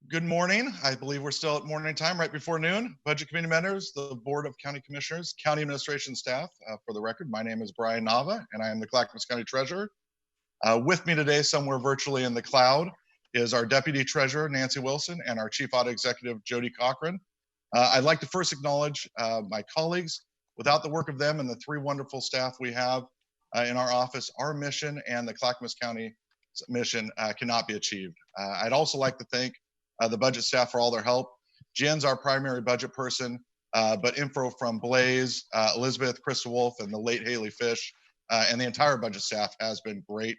Good morning. I believe we're still at morning time, right before noon. Budget Committee members, the Board of County Commissioners, County Administration staff. For the record, my name is Brian Nava, and I am the Clackamas County Treasurer. With me today, somewhere virtually in the cloud, is our Deputy Treasurer, Nancy Wilson, and our Chief Audit Executive, Jody Cochran. I'd like to first acknowledge my colleagues. Without the work of them and the three wonderful staff we have in our office, our mission and the Clackamas County mission cannot be achieved. I'd also like to thank the budget staff for all their help. Jen's our primary budget person, but info from Blaze, Elizabeth, Krista Wolf, and the late Haley Fish, and the entire budget staff has been great.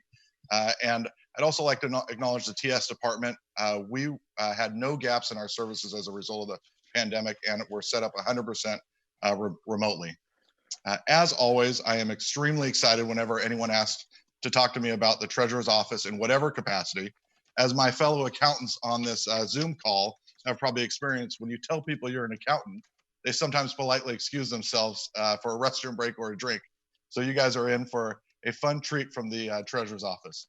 And I'd also like to acknowledge the TS department. We had no gaps in our services as a result of the pandemic, and we're set up 100% remotely. As always, I am extremely excited whenever anyone asks to talk to me about the Treasurer's Office in whatever capacity. As my fellow accountants on this Zoom call have probably experienced, when you tell people you're an accountant, they sometimes politely excuse themselves for a restroom break or a drink. So you guys are in for a fun treat from the Treasurer's Office.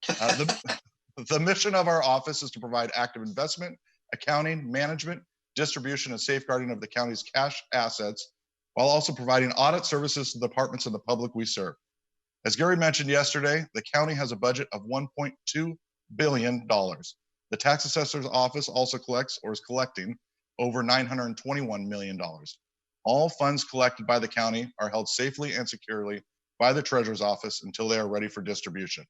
The mission of our office is to provide active investment, accounting, management, distribution, and safeguarding of the county's cash assets, while also providing audit services to the departments of the public we serve. As Gary mentioned yesterday, the county has a budget of $1.2 billion. The tax assessor's office also collects or is collecting over $921 million. All funds collected by the county are held safely and securely by the Treasurer's Office until they are ready for distribution.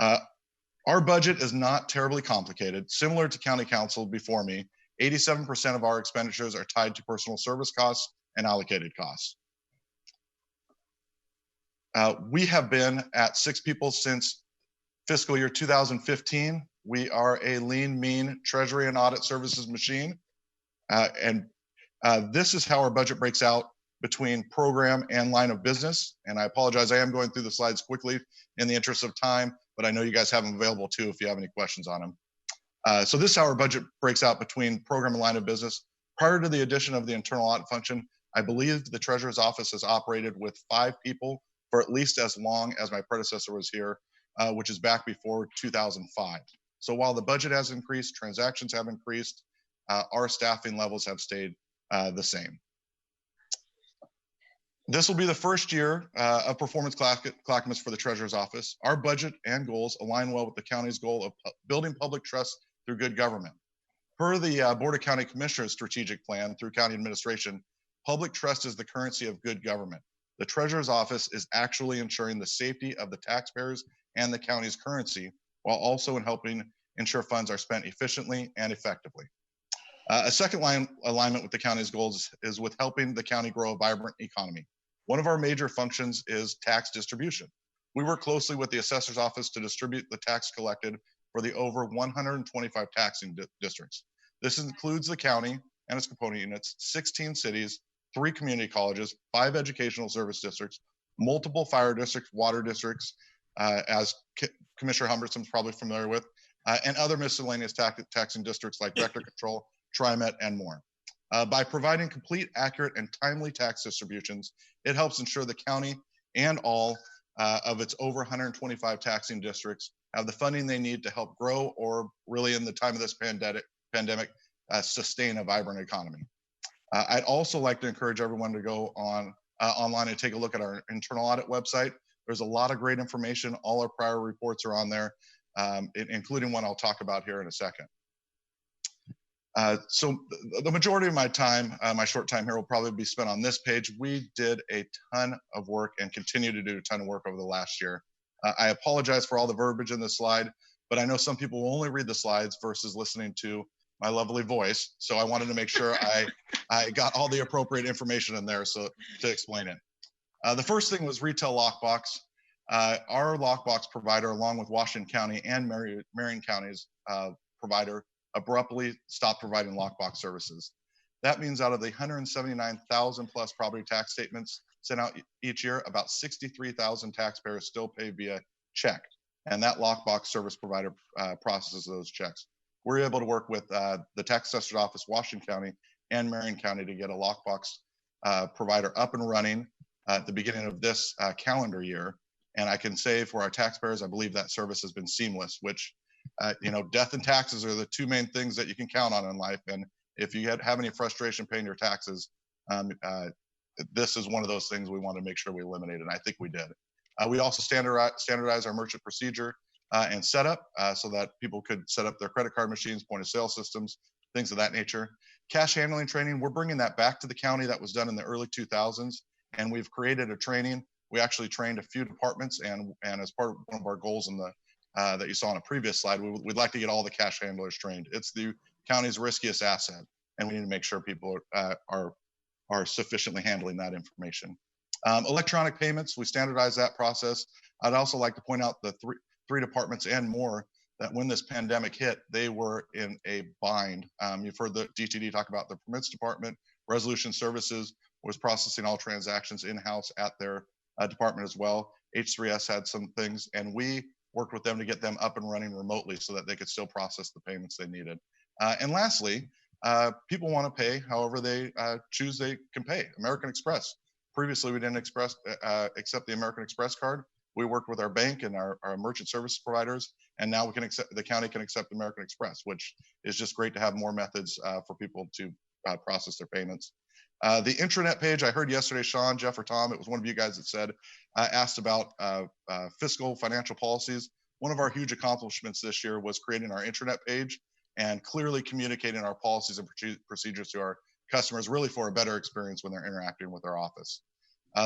Our budget is not terribly complicated. Similar to County Council before me, 87% of our expenditures are tied to personal service costs and allocated costs. We have been at 6 people since fiscal year 2015. We are a lean, mean treasury and audit services machine. This is how our budget breaks out between program and line of business. And I apologize, I am going through the slides quickly in the interest of time, but I know you guys have them available too if you have any questions on them. So this is how our budget breaks out between program and line of business. Prior to the addition of the internal audit function, I believe the Treasurer's Office has operated with 5 people for at least as long as my predecessor was here, which is back before 2005. So while the budget has increased, transactions have increased, our staffing levels have stayed the same. This will be the first year of performance Clackamas for the Treasurer's Office. Our budget and goals align well with the county's goal of building public trust through good government. Per the Board of County Commissioners strategic plan through county administration, public trust is the currency of good government. The Treasurer's Office is actually ensuring the safety of the taxpayers and the county's currency, while also in helping ensure funds are spent efficiently and effectively. A second alignment with the county's goals is with helping the county grow a vibrant economy. One of our major functions is tax distribution. We work closely with the assessor's office to distribute the tax collected for the over 125 taxing districts. This includes the county and its component units, 16 cities, 3 community colleges, 5 educational service districts, multiple fire districts, water districts, as Commissioner Humberson's probably familiar with, and other miscellaneous taxing districts like Vector Control, TriMet, and more. By providing complete, accurate, and timely tax distributions, it helps ensure the county and all of its over 125 taxing districts have the funding they need to help grow, or really in the time of this pandemic, sustain a vibrant economy. I'd also like to encourage everyone to go online and take a look at our internal audit website. There's a lot of great information. All our prior reports are on there, including one I'll talk about here in a second. So the majority of my time, my short time here will probably be spent on this page. We did a ton of work and continue to do a ton of work over the last year. I apologize for all the verbiage in this slide, but I know some people will only read the slides versus listening to my lovely voice. So I wanted to make sure I got all the appropriate information in there to explain it. The first thing was retail Lockbox. Our Lockbox provider, along with Washington County and Marion County's provider, abruptly stopped providing Lockbox services. That means out of the 179,000 plus property tax statements sent out each year, about 63,000 taxpayers still pay via check, and that Lockbox service provider processes those checks. We're able to work with the tax assessor's office, Washington County, and Marion County to get a Lockbox provider up and running at the beginning of this calendar year. And I can say for our taxpayers, I believe that service has been seamless, which death and taxes are the two main things that you can count on in life. And if you have any frustration paying your taxes, this is one of those things we want to make sure we eliminate, and I think we did. We also standardize our merchant procedure and setup so that people could set up their credit card machines, point of sale systems, things of that nature. Cash handling training, we're bringing that back to the county. That was done in the early 2000s, and we've created a training. We actually trained a few departments, and as part of one of our goals in the that you saw on a previous slide, we'd like to get all the cash handlers trained. It's the county's riskiest asset, and we need to make sure people are sufficiently handling that information. Electronic payments, we standardize that process. I'd also like to point out the three departments and more that when this pandemic hit, they were in a bind. You've heard the DTD talk about the permits department. Resolution Services was processing all transactions in-house at their department as well. H3S had some things, and we worked with them to get them up and running remotely so that they could still process the payments they needed. And lastly, people want to pay however they choose they can pay. American Express. Previously, we didn't accept the American Express card. We worked with our bank and our merchant service providers, and now the county can accept American Express, which is just great to have more methods for people to process their payments. The intranet page, I heard yesterday, Sean, Jeff, or Tom, it was one of you guys that said, asked about fiscal financial policies. One of our huge accomplishments this year was creating our intranet page and clearly communicating our policies and procedures to our customers, really for a better experience when they're interacting with our office.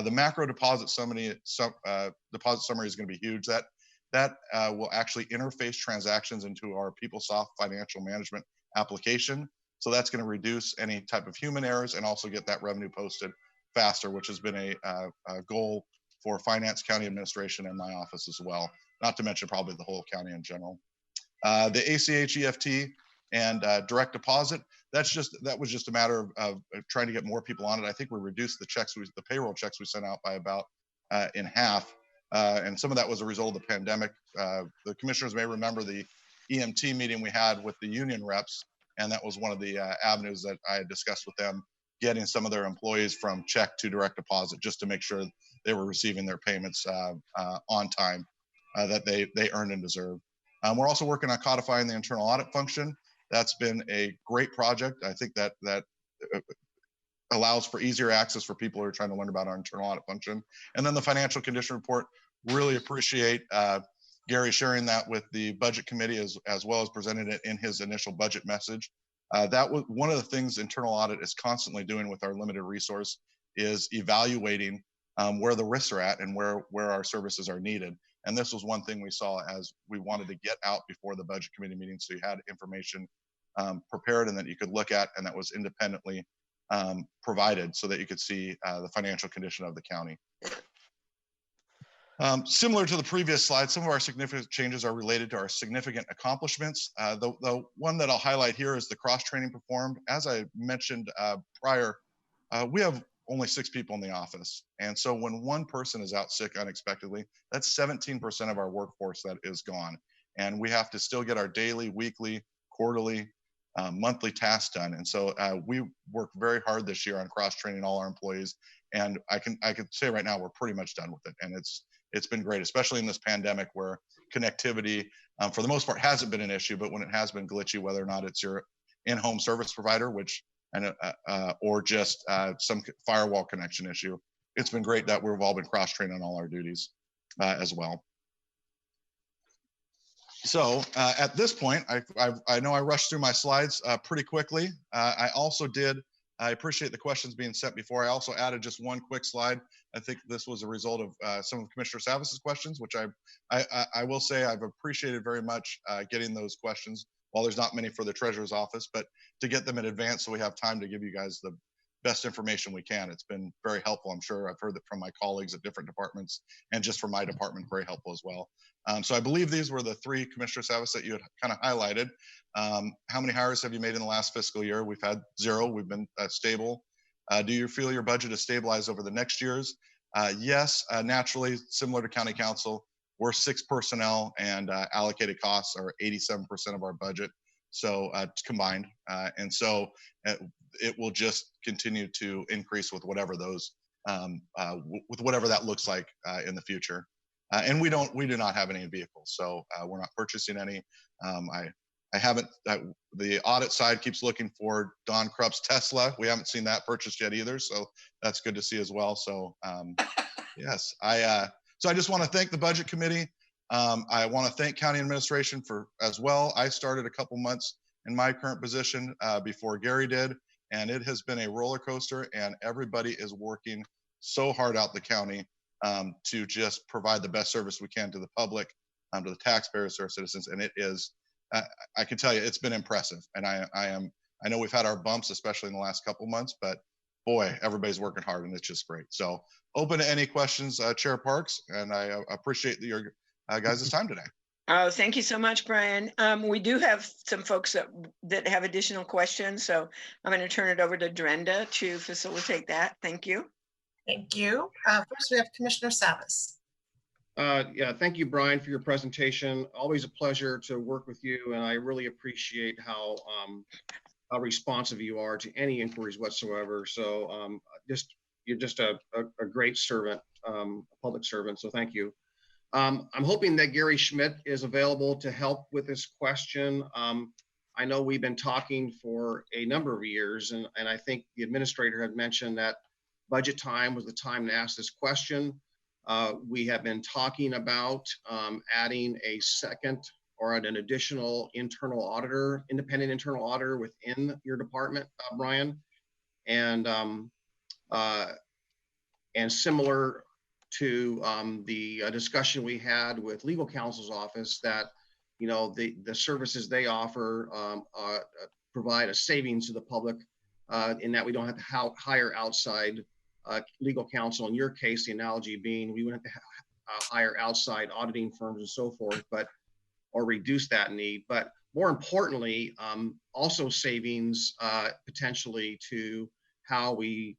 The macro deposit summary is going to be huge. That will actually interface transactions into our PeopleSoft financial management application. So that's going to reduce any type of human errors and also get that revenue posted faster, which has been a goal for finance, county administration, and my office as well, not to mention probably the whole county in general. The ACH EFT and direct deposit, that was just a matter of trying to get more people on it. I think we reduced the payroll checks we sent out by about in half, and some of that was a result of the pandemic. The commissioners may remember the EMT meeting we had with the union reps, and that was one of the avenues that I had discussed with them, getting some of their employees from check to direct deposit just to make sure they were receiving their payments on time that they earned and deserve. We're also working on codifying the internal audit function. That's been a great project. I think that allows for easier access for people who are trying to learn about our internal audit function. And then the financial condition report, really appreciate Gary sharing that with the budget committee as well as presenting it in his initial budget message. That was one of the things internal audit is constantly doing with our limited resource, is evaluating where the risks are at and where our services are needed. And this was one thing we saw as we wanted to get out before the budget committee meeting, so you had information prepared and that you could look at, and that was independently provided so that you could see the financial condition of the county. Similar to the previous slide, some of our significant changes are related to our significant accomplishments. The one that I'll highlight here is the cross-training performed. As I mentioned prior, we have only 6 people in the office. And so when one person is out sick unexpectedly, that's 17% of our workforce that is gone. And we have to still get our daily, weekly, quarterly, monthly tasks done. And so we worked very hard this year on cross-training all our employees. And I can say right now we're pretty much done with it. And it's been great, especially in this pandemic where connectivity, for the most part, hasn't been an issue. But when it has been glitchy, whether or not it's your in-home service provider, or just some firewall connection issue, it's been great that we've all been cross-trained on all our duties as well. So at this point, I know I rushed through my slides pretty quickly. I appreciate the questions being sent before. I also added just one quick slide. I think this was a result of some of Commissioner Savis's questions, which I will say I've appreciated very much getting those questions. While there's not many for the Treasurer's Office, but to get them in advance so we have time to give you guys the best information we can. It's been very helpful. I'm sure I've heard that from my colleagues at different departments, and just from my department, very helpful as well. So I believe these were the 3, Commissioner Savis, that you had kind of highlighted. How many hires have you made in the last fiscal year? We've had 0. We've been stable. Do you feel your budget is stabilized over the next years? Yes, naturally, similar to County Council, we're 6 personnel, and allocated costs are 87% of our budget, so combined. And so it will just continue to increase with whatever those, with whatever that looks like in the future. and we do not have any vehicles, so we're not purchasing any. I haven't, the audit side keeps looking for Don Krupp's Tesla. We haven't seen that purchased yet either, so that's good to see as well. So yes, so I just want to thank the budget committee. I want to thank county administration for as well. I started a couple months in my current position before Gary did, and it has been a roller coaster, and everybody is working so hard out the county to just provide the best service we can to the public, to the taxpayers, to our citizens, and it is, I can tell you, it's been impressive. And I know we've had our bumps, especially in the last couple months, but boy, everybody's working hard, and it's just great. So open to any questions, Chair Parks, and I appreciate your guys' time today. Oh, thank you so much, Brian. We do have some folks that have additional questions, so I'm going to turn it over to Drenda to facilitate that. Thank you. Thank you. First, we have Commissioner Savas. Yeah, thank you, Brian, for your presentation. Always a pleasure to work with you, and I really appreciate how responsive you are to any inquiries whatsoever. So you're just a great servant, a public servant, so thank you. I'm hoping that Gary Schmidt is available to help with this question. I know we've been talking for a number of years, and I think the administrator had mentioned that budget time was the time to ask this question. We have been talking about adding a second or an additional internal auditor, independent internal auditor within your department, Brian, and similar to the discussion we had with legal counsel's office, that the services they offer provide a savings to the public in that we don't have to hire outside legal counsel. In your case, the analogy being we wouldn't have to hire outside auditing firms and so forth, or reduce that need. But more importantly, also savings potentially to how we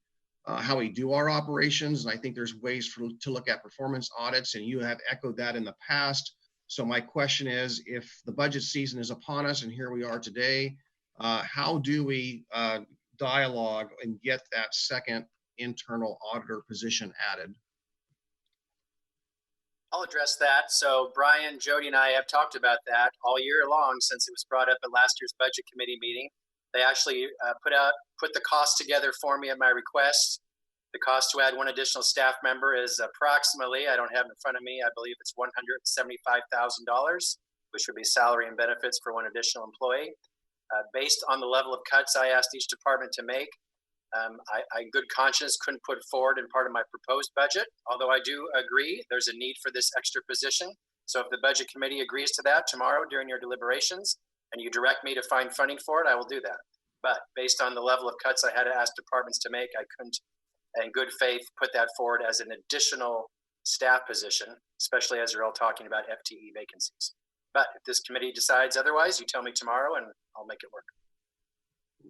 do our operations. And I think there's ways to look at performance audits, and you have echoed that in the past. So my question is, if the budget season is upon us and here we are today, how do we dialogue and get that second internal auditor position added? I'll address that. So Brian, Jody, and I have talked about that all year long since it was brought up at last year's budget committee meeting. They actually put the cost together for me at my request. The cost to add one additional staff member is approximately, I don't have it in front of me, I believe it's $175,000, which would be salary and benefits for one additional employee. Based on the level of cuts I asked each department to make, I good conscience couldn't put forward in part of my proposed budget, although I do agree there's a need for this extra position. So if the budget committee agrees to that tomorrow during your deliberations, and you direct me to find funding for it, I will do that. But based on the level of cuts I had to ask departments to make, I couldn't, in good faith, put that forward as an additional staff position, especially as you're all talking about FTE vacancies. But if this committee decides otherwise, you tell me tomorrow and I'll make it work.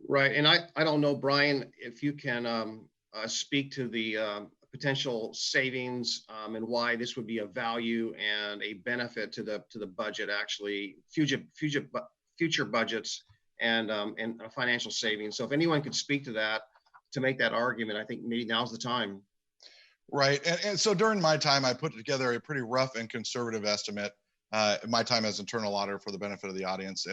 Right, and I don't know, Brian, if you can speak to the potential savings and why this would be a value and a benefit to the budget, actually, future budgets and a financial savings. So if anyone could speak to that to make that argument, I think maybe now's the time. Right, and so during my time, I put together a pretty rough and conservative estimate. My time as internal auditor for the benefit of the audience,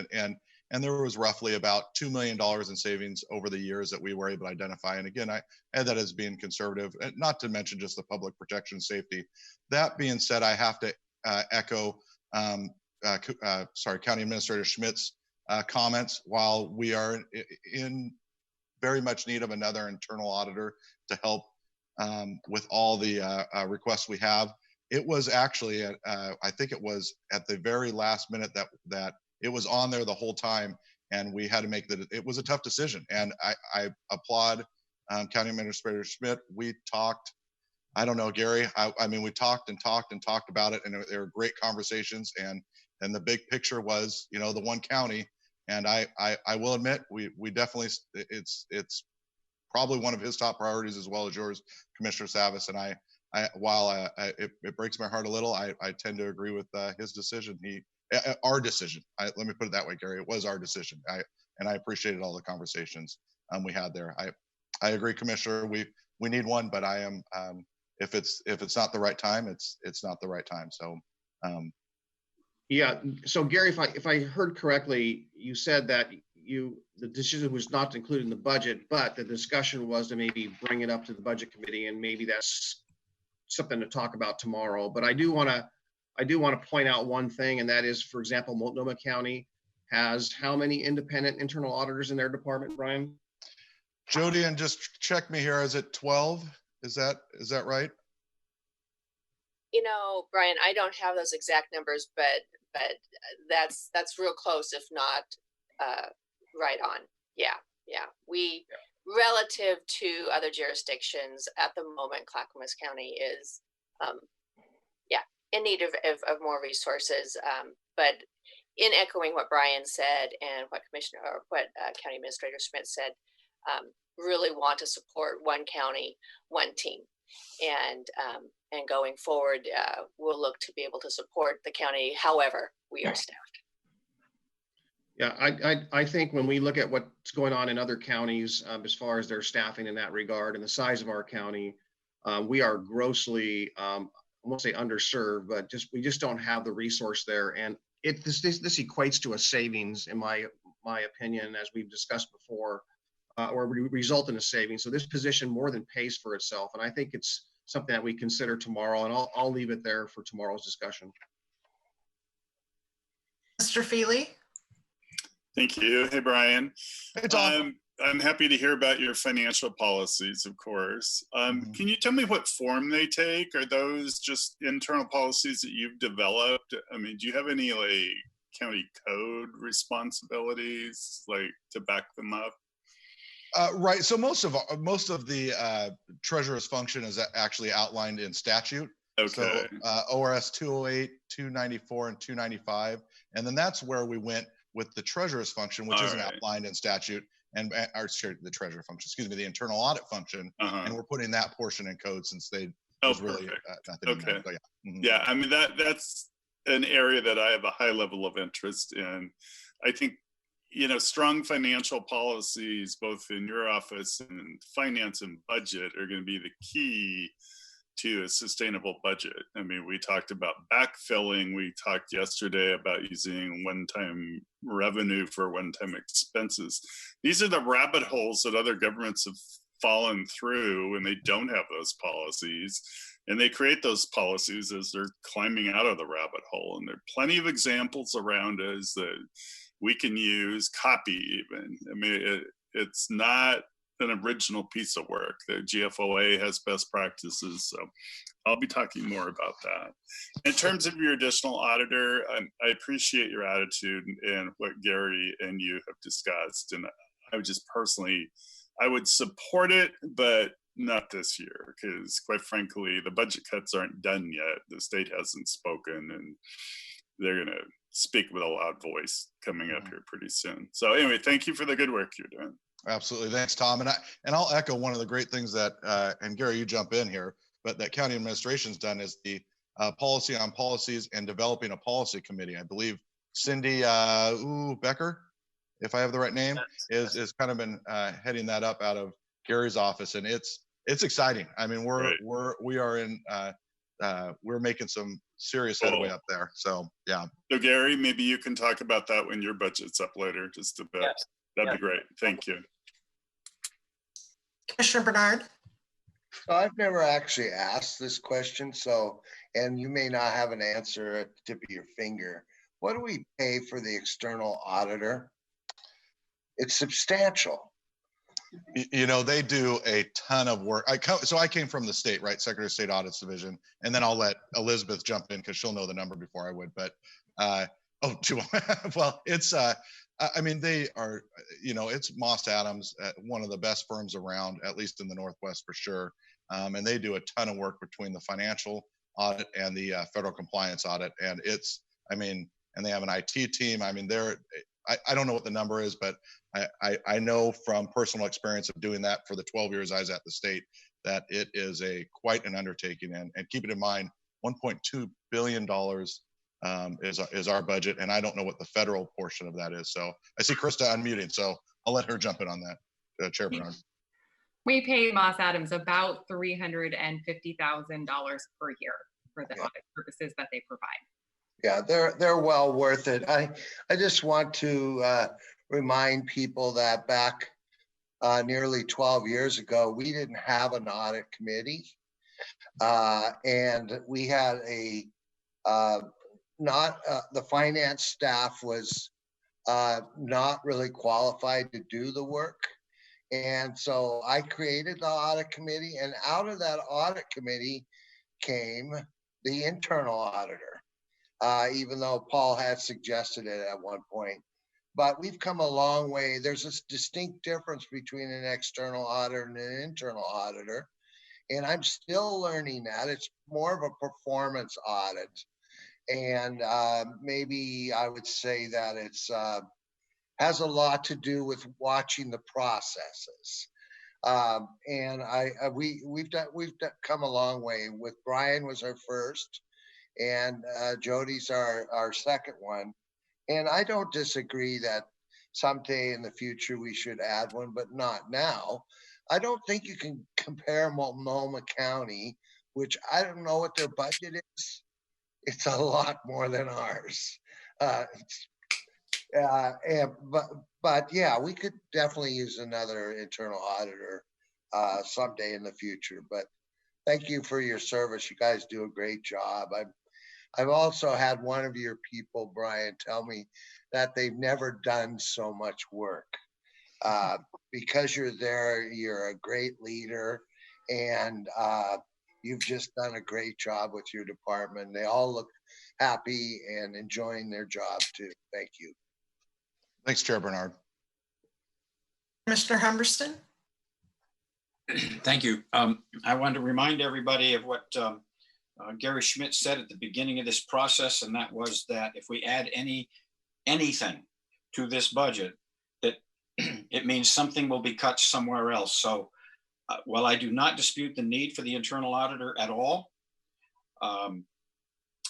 and there was roughly about $2 million in savings over the years that we were able to identify. And again, I had that as being conservative, and not to mention just the public protection safety. That being said, I have to echo County Administrator Schmidt's comments. While we are in very much need of another internal auditor to help with all the requests we have, it was actually, I think it was at the very last minute that it was on there the whole time, and we had to make it was a tough decision. And I applaud County Administrator Schmidt. We talked, I don't know, Gary, I mean, we talked and talked and talked about it, and there were great conversations, and the big picture was, the one county. And I will admit, we definitely, it's probably one of his top priorities as well as yours, Commissioner Savas. And while it breaks my heart a little, I tend to agree with his decision. Our decision. Let me put it that way, Gary. It was our decision. And I appreciated all the conversations we had there. I agree, Commissioner. We need one, but I am if it's not the right time, it's not the right time. So yeah. So Gary, if I heard correctly, you said that the decision was not to include in the budget, but the discussion was to maybe bring it up to the budget committee, and maybe that's something to talk about tomorrow. But I do want to point out one thing, and that is, for example, Multnomah County has how many independent internal auditors in their department, Brian? Jody, and just check me here. Is it 12? Is that right? You know, Brian, I don't have those exact numbers, but that's real close, if not right on. Yeah. We, relative to other jurisdictions at the moment, Clackamas County is, in need of more resources. But in echoing what Brian said and what County Administrator Schmidt said, really want to support one county, one team. And going forward, we'll look to be able to support the county however we are staffed. Yeah, I think when we look at what's going on in other counties as far as their staffing in that regard and the size of our county, we are grossly, I won't say underserved, but we just don't have the resource there. And this equates to a savings, in my opinion, as we've discussed before, or result in a savings. So this position more than pays for itself. And I think it's something that we consider tomorrow, and I'll leave it there for tomorrow's discussion. Mr. Feely? Thank you. Hey, Brian. Hey, Tom. I'm happy to hear about your financial policies, of course. Can you tell me what form they take? Are those just internal policies that you've developed? I mean, do you have any like county code responsibilities like to back them up? Right. So most of the treasurer's function is actually outlined in statute. Okay. So ORS 208, 294, and 295, and then that's where we went with the treasurer's function, which isn't outlined in statute, and the treasurer function, excuse me, the internal audit function, and we're putting that portion in code since they was really nothing. Okay. So, yeah, I mean that's an area that I have a high level of interest in. I think, you know, strong financial policies, both in your office and finance and budget, are going to be the key to a sustainable budget. I mean, we talked about backfilling. We talked yesterday about using one-time revenue for one-time expenses. These are the rabbit holes that other governments have fallen through when they don't have those policies. And they create those policies as they're climbing out of the rabbit hole. And there are plenty of examples around us that we can use, copy even. I mean, it's not an original piece of work. The GFOA has best practices, so I'll be talking more about that. In terms of your additional auditor, I appreciate your attitude and what Gary and you have discussed, and I would just personally, I would support it, but not this year, because quite frankly, the budget cuts aren't done yet. The state hasn't spoken, and they're gonna speak with a loud voice coming up here pretty soon. So anyway, thank you for the good work you're doing. Absolutely. Thanks, Tom. And I'll echo one of the great things that, and Gary, you jump in here, but that county administration's done is the policy on policies and developing a policy committee. I believe Cindy Becker, if I have the right name, is kind of been heading that up out of Gary's office, and it's exciting. I mean, we're making some serious headway up there. So yeah. So Gary, maybe you can talk about that when your budget's up later, just a bit. Yes. That'd be great. Thank you. Commissioner Bernard? So I've never actually asked this question, and you may not have an answer at the tip of your finger. What do we pay for the external auditor? It's substantial. You know, they do a ton of work. So I came from the state, right? Secretary of State Audits Division, and then I'll let Elizabeth jump in because she'll know the number before I would. But well, it's I mean, they are, you know, it's Moss Adams, one of the best firms around, at least in the Northwest for sure. And they do a ton of work between the financial audit and the federal compliance audit. And it's, I mean, and they have an IT team. I mean, I don't know what the number is, but I know from personal experience of doing that for the 12 years I was at the state, that it is quite an undertaking. And keep it in mind, $1.2 billion is our budget, and I don't know what the federal portion of that is. So I see Krista unmuting, so I'll let her jump in on that, Chair Bernard. We pay Moss Adams about $350,000 per year for the audit services that they provide. Yeah, they're well worth it. I just want to remind people that back nearly 12 years ago, we didn't have an audit committee. And we had a the finance staff was not really qualified to do the work. And so I created the audit committee, and out of that audit committee came the internal auditor, even though Paul had suggested it at one point. But we've come a long way. There's a distinct difference between an external auditor and an internal auditor. And I'm still learning that. It's more of a performance audit. And maybe I would say that it's has a lot to do with watching the processes. And we've come a long way. With Brian was our first, and Jody's our second one. And I don't disagree that someday in the future we should add one, but not now. I don't think you can compare Multnomah County, which I don't know what their budget is. It's a lot more than ours. But yeah, we could definitely use another internal auditor someday in the future. But thank you for your service. You guys do a great job. I've also had one of your people, Brian, tell me that they've never done so much work. Because you're there, you're a great leader, and you've just done a great job with your department. They all look happy and enjoying their job too. Thank you. Thanks, Chair Bernard. Commissioner Humberston? Thank you. I want to remind everybody of what Gary Schmidt said at the beginning of this process, and that was that if we add anything to this budget, that it means something will be cut somewhere else. So while I do not dispute the need for the internal auditor at all,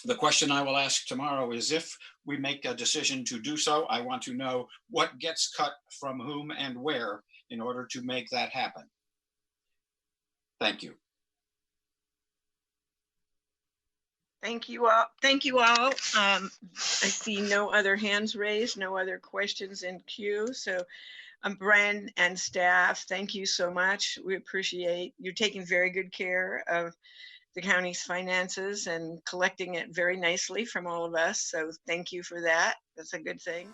the question I will ask tomorrow is, if we make a decision to do so, I want to know what gets cut from whom and where in order to make that happen. Thank you. Thank you all. Thank you all. I see no other hands raised, no other questions in queue. So Brian and staff, thank you so much. We appreciate you taking very good care of the county's finances and collecting it very nicely from all of us. So thank you for that. That's a good thing.